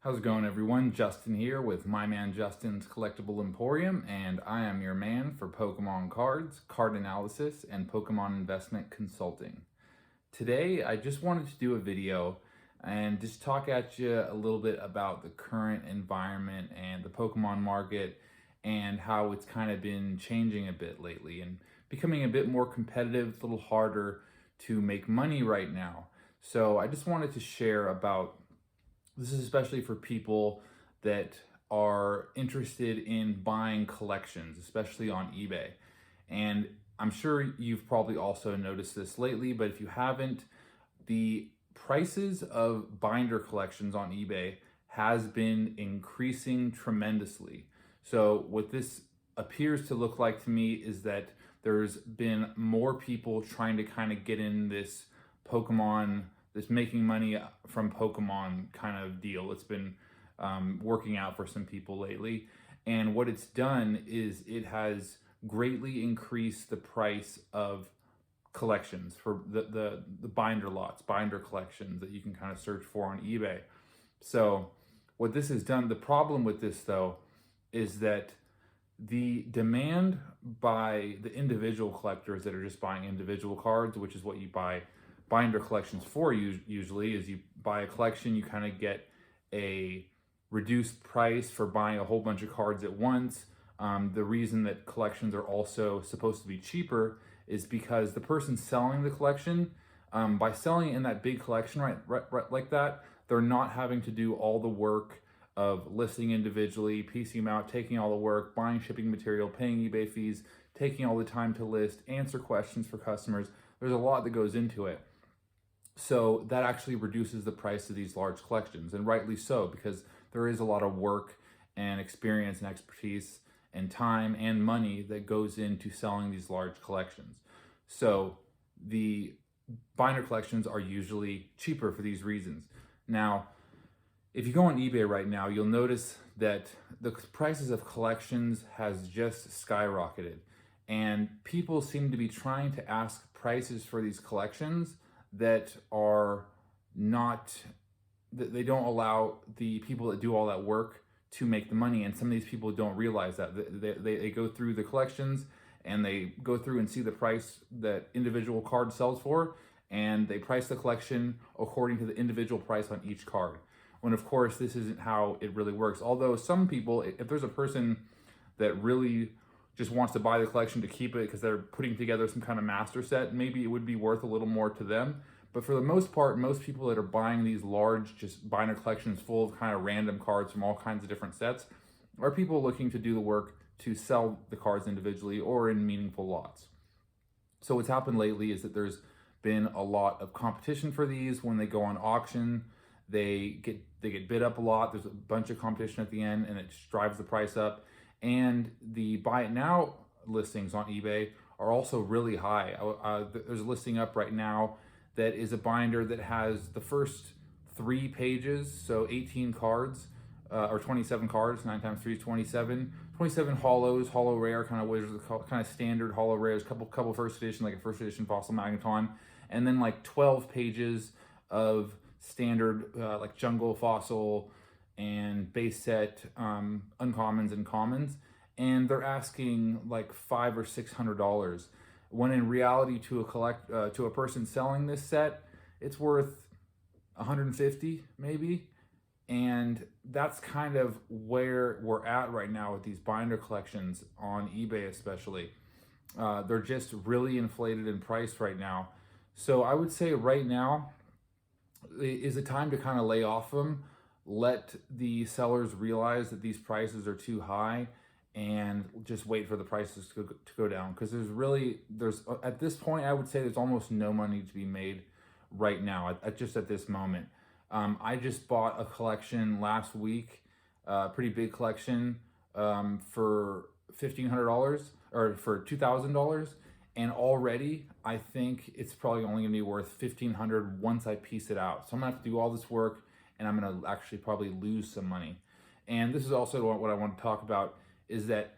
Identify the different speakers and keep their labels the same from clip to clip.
Speaker 1: How's it going, everyone? Justin here with MyManjustins Collectible Emporium, and I am your man for Pokemon cards, card analysis, and Pokemon investment consulting. Today, I just wanted to do a video and just talk at you a little bit about the current environment and the Pokemon market and how it's kind of been changing a bit lately and becoming a bit more competitive, a little harder to make money right now. So I just wanted to share about this is especially for people that are interested in buying collections, especially on eBay. And I'm sure you've probably also noticed this lately, but if you haven't, the prices of binder collections on eBay has been increasing tremendously. So what this appears to look like to me is that there's been more people trying to kind of get in this making money from Pokemon kind of deal. It's been working out for some people lately. And what it's done is it has greatly increased the price of collections for the binder lots, binder collections that you can kind of search for on eBay. So what this has done, the problem with this though, is that the demand by the individual collectors that are just buying individual cards, which is what you buy binder collections for usually, is you buy a collection, you kind of get a reduced price for buying a whole bunch of cards at once. The reason that collections are also supposed to be cheaper is because the person selling the collection, by selling it in that big collection right like that, they're not having to do all the work of listing individually, piecing them out, taking all the work, buying shipping material, paying eBay fees, taking all the time to list, answer questions for customers. There's a lot that goes into it. So that actually reduces the price of these large collections, and rightly so, because there is a lot of work and experience and expertise and time and money that goes into selling these large collections. So the binder collections are usually cheaper for these reasons. Now, if you go on eBay right now, you'll notice that the prices of collections has just skyrocketed, and people seem to be trying to ask prices for these collections that are not, that they don't allow the people that do all that work to make the money. And some of these people don't realize that. They go through the collections and they go through and see the price that individual card sells for, and they price the collection according to the individual price on each card. When of course this isn't how it really works. Although some people, if there's a person that really just wants to buy the collection to keep it because they're putting together some kind of master set, maybe it would be worth a little more to them. But for the most part, most people that are buying these large just binder collections full of kind of random cards from all kinds of different sets are people looking to do the work to sell the cards individually or in meaningful lots. So what's happened lately is that there's been a lot of competition for these. When they go on auction, they get bid up a lot. There's a bunch of competition at the end, and it just drives the price up. And the buy it now listings on eBay are also really high. There's a listing up right now that is a binder that has the first 3 pages, so 18 cards, or 27 cards, 9 times 3 is 27. 27 hollows, hollow rare, kind of standard hollow rares, couple first edition, like a first edition fossil magneton, and then like 12 pages of standard like jungle, fossil, and base set uncommons and commons, and they're asking like $500 or $600, when in reality to a person selling this set, it's worth 150 maybe. And that's kind of where we're at right now with these binder collections on eBay, especially. They're just really inflated in price right now. So I would say right now is a time to kind of lay off them, let the sellers realize that these prices are too high, and just wait for the prices to go down. Because there's at this point, I would say there's almost no money to be made right now, just at this moment. I just bought a collection last week, a pretty big collection, for $1,500 or for $2,000. And already I think it's probably only gonna be worth $1,500 once I piece it out. So I'm gonna have to do all this work, and I'm gonna actually probably lose some money. And this is also what I want to talk about, is that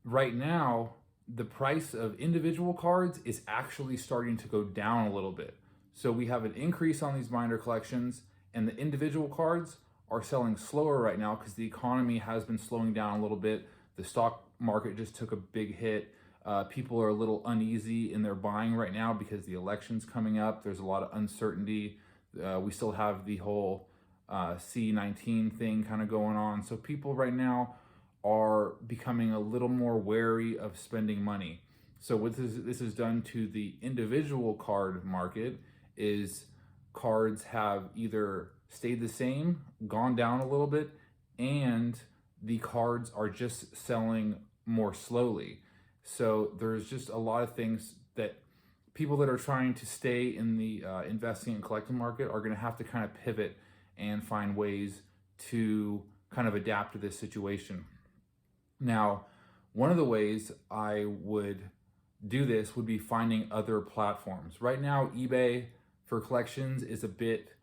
Speaker 1: right now, the price of individual cards is actually starting to go down a little bit. So we have an increase on these binder collections, and the individual cards are selling slower right now because the economy has been slowing down a little bit. The stock market just took a big hit. People are a little uneasy in their buying right now because the election's coming up. There's a lot of uncertainty. We still have the whole C-19 thing kind of going on. So people right now are becoming a little more wary of spending money. So what this has done to the individual card market is cards have either stayed the same, gone down a little bit, and the cards are just selling more slowly. So there's just a lot of things that people that are trying to stay in the investing and collecting market are going to have to kind of pivot and find ways to kind of adapt to this situation. Now, one of the ways I would do this would be finding other platforms. Right now, eBay for collections is a bit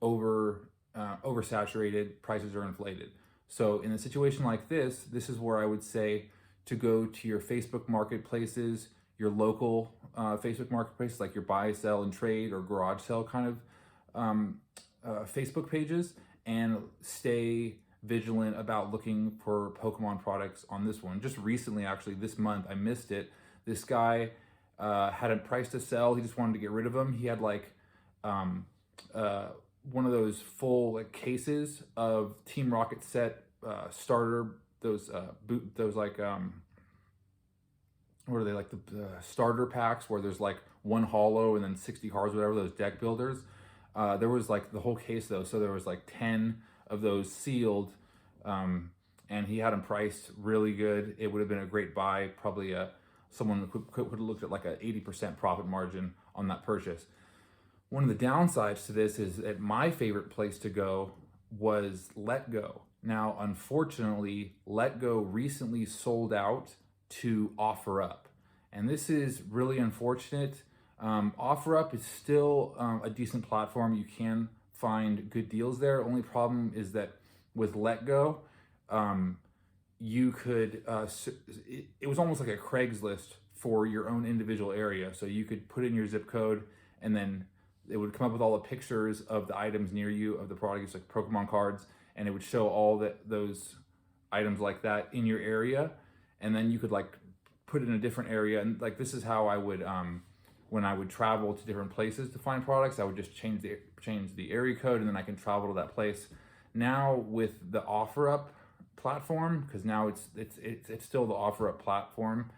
Speaker 1: oversaturated. Prices are inflated. So in a situation like this is where I would say to go to your Facebook marketplaces, your local Facebook marketplaces like your buy, sell, and trade or garage sale kind of Facebook pages, and stay vigilant about looking for Pokemon products on this one. Just recently, actually, this month, I missed it. This guy had a price to sell. He just wanted to get rid of them. He had like one of those full like cases of Team Rocket set starter, those like what are they, like the starter packs where there's like one holo and then 60 cards, whatever, those deck builders. There was like the whole case though, so there was like 10 of those sealed, and he had them priced really good. It would have been a great buy. Probably someone could have looked at like a 80% profit margin on that purchase. One of the downsides to this is that my favorite place to go was Letgo. Now, unfortunately, Letgo recently sold out to OfferUp, and this is really unfortunate. OfferUp is still a decent platform. You can find good deals there. Only problem is that with Letgo, you could, it was almost like a Craigslist for your own individual area. So you could put in your zip code and then it would come up with all the pictures of the items near you of the products, like Pokemon cards, and it would show all those items like that in your area. And then you could like put it in a different area. And like, this is how I would, when I would travel to different places to find products, I would just change the area code and then I can travel to that place. Now with the OfferUp platform, because now it's still the OfferUp platform,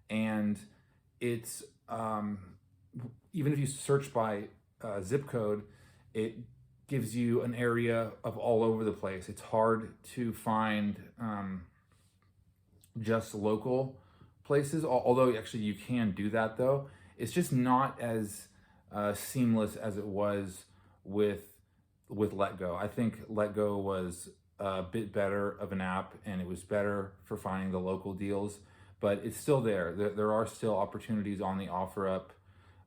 Speaker 1: and it's even if you search by zip code, it gives you an area of all over the place. It's hard to find just local places, although actually you can do that though. It's just not as seamless as it was with Letgo. I think Letgo was a bit better of an app, and it was better for finding the local deals, but it's still there. There are still opportunities on the OfferUp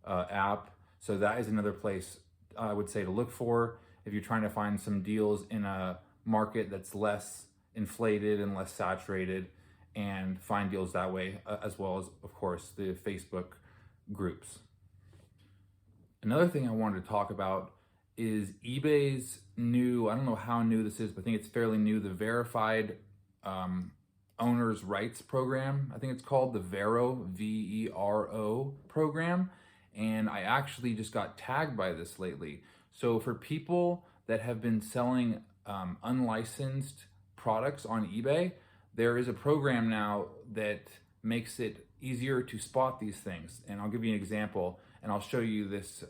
Speaker 1: app. So that is another place I would say to look for if you're trying to find some deals in a market that's less inflated and less saturated, and find deals that way, as well as, of course, the Facebook groups. Another thing I wanted to talk about is eBay's new, I don't know how new this is, but I think it's fairly new, the verified owner's rights program. I think it's called the VeRO, VeRO program. And I actually just got tagged by this lately. So for people that have been selling unlicensed products on eBay, there is a program now that makes it easier to spot these things. And I'll give you an example, and I'll show you this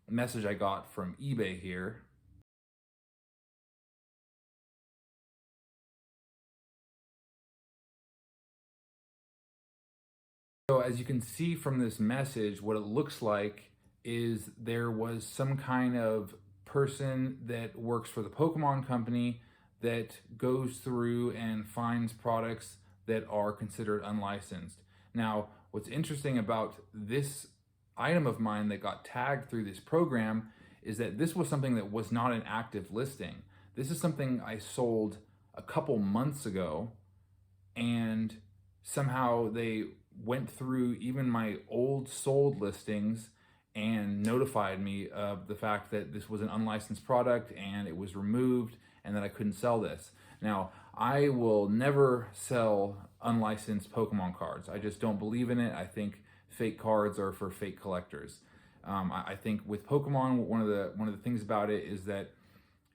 Speaker 1: message I got from eBay here. So as you can see from this message, what it looks like is there was some kind of person that works for the Pokémon company that goes through and finds products that are considered unlicensed. Now, what's interesting about this item of mine that got tagged through this program is that this was something that was not an active listing. This is something I sold a couple months ago, and somehow they went through even my old sold listings and notified me of the fact that this was an unlicensed product and it was removed, and that I couldn't sell this. Now, I will never sell unlicensed Pokemon cards. I just don't believe in it. I think fake cards are for fake collectors. I think with Pokemon, one of the things about it is that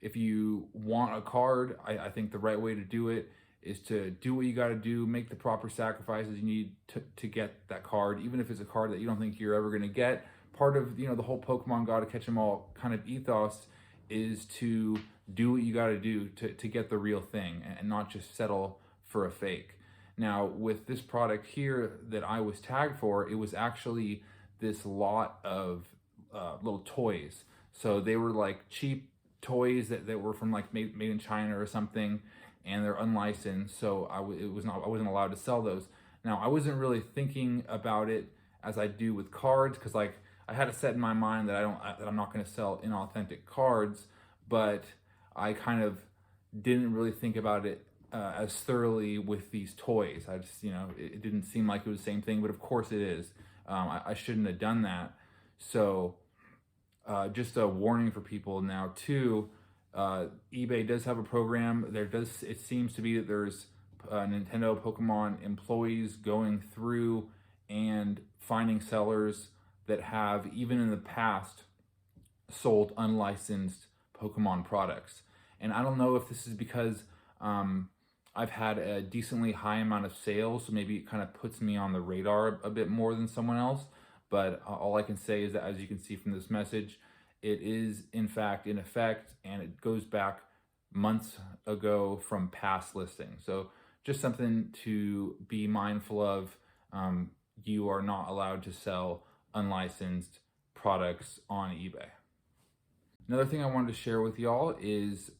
Speaker 1: if you want a card, I think the right way to do it is to do what you got to do, make the proper sacrifices you need to get that card, even if it's a card that you don't think you're ever going to get. Part of the whole Pokemon gotta catch 'em all kind of ethos is to do what you got to do to get the real thing and not just settle for a fake. Now, with this product here that I was tagged for, it was actually this lot of little toys. So they were like cheap toys that were from like made in China or something, and they're unlicensed. So I wasn't allowed to sell those. Now, I wasn't really thinking about it as I do with cards, because like I had it set in my mind that I'm not going to sell inauthentic cards, but I kind of didn't really think about it as thoroughly with these toys. I just, it didn't seem like it was the same thing, but of course it is. I shouldn't have done that. So just a warning for people now too. eBay does have a program. It seems to be that there's Nintendo Pokemon employees going through and finding sellers that have, even in the past, sold unlicensed Pokemon products. And I don't know if this is because I've had a decently high amount of sales, so maybe it kind of puts me on the radar a bit more than someone else. But all I can say is that, as you can see from this message, it is in fact in effect, and it goes back months ago from past listings. So just something to be mindful of. You are not allowed to sell unlicensed products on eBay. Another thing I wanted to share with y'all is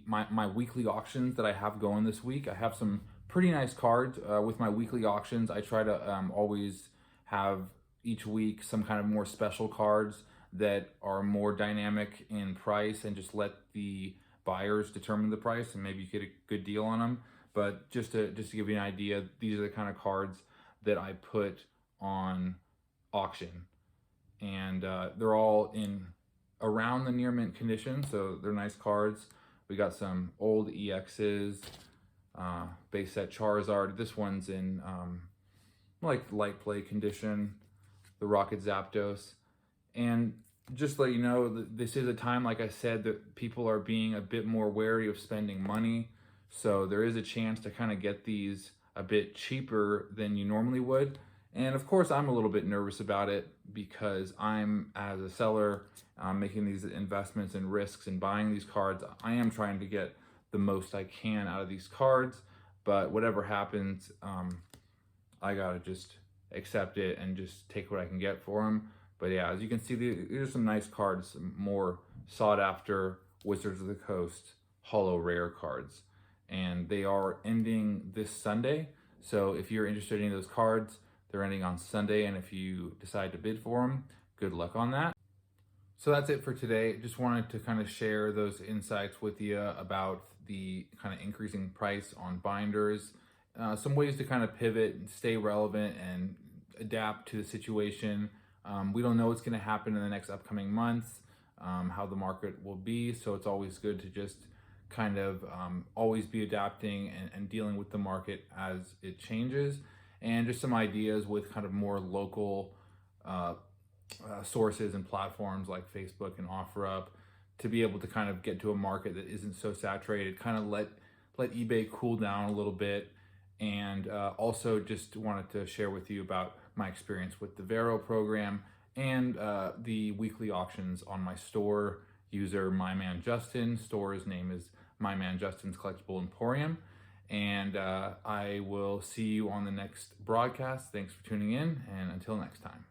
Speaker 1: my weekly auctions that I have going this week. I have some pretty nice cards with my weekly auctions. I try to always have each week some kind of more special cards that are more dynamic in price, and just let the buyers determine the price and maybe get a good deal on them. But just to give you an idea, these are the kind of cards that I put on auction, and they're all in around the near mint condition, so they're nice cards. We got some old EXs, base set Charizard. This one's in like light play condition, the Rocket Zapdos. And just to let you know, this is a time, like I said, that people are being a bit more wary of spending money, so there is a chance to kind of get these a bit cheaper than you normally would. And of course, I'm a little bit nervous about it because I'm, as a seller, making these investments and risks in buying these cards. I am trying to get the most I can out of these cards, but whatever happens, I gotta just accept it and just take what I can get for them. But yeah, as you can see, these are some nice cards, some more sought after Wizards of the Coast holo rare cards. And they are ending this Sunday. So if you're interested in those cards, they're ending on Sunday, and if you decide to bid for them, good luck on that. So that's it for today. Just wanted to kind of share those insights with you about the kind of increasing price on binders, some ways to kind of pivot and stay relevant and adapt to the situation. We don't know what's going to happen in the next upcoming months, how the market will be, so it's always good to just kind of always be adapting and dealing with the market as it changes. And just some ideas with kind of more local sources and platforms like Facebook and OfferUp to be able to kind of get to a market that isn't so saturated, kind of let eBay cool down a little bit. And also just wanted to share with you about my experience with the VeRO program and the weekly auctions on my store. User MyManJustin, store's name is MyManjustins Collectible Emporium. And I will see you on the next broadcast. Thanks for tuning in, and until next time.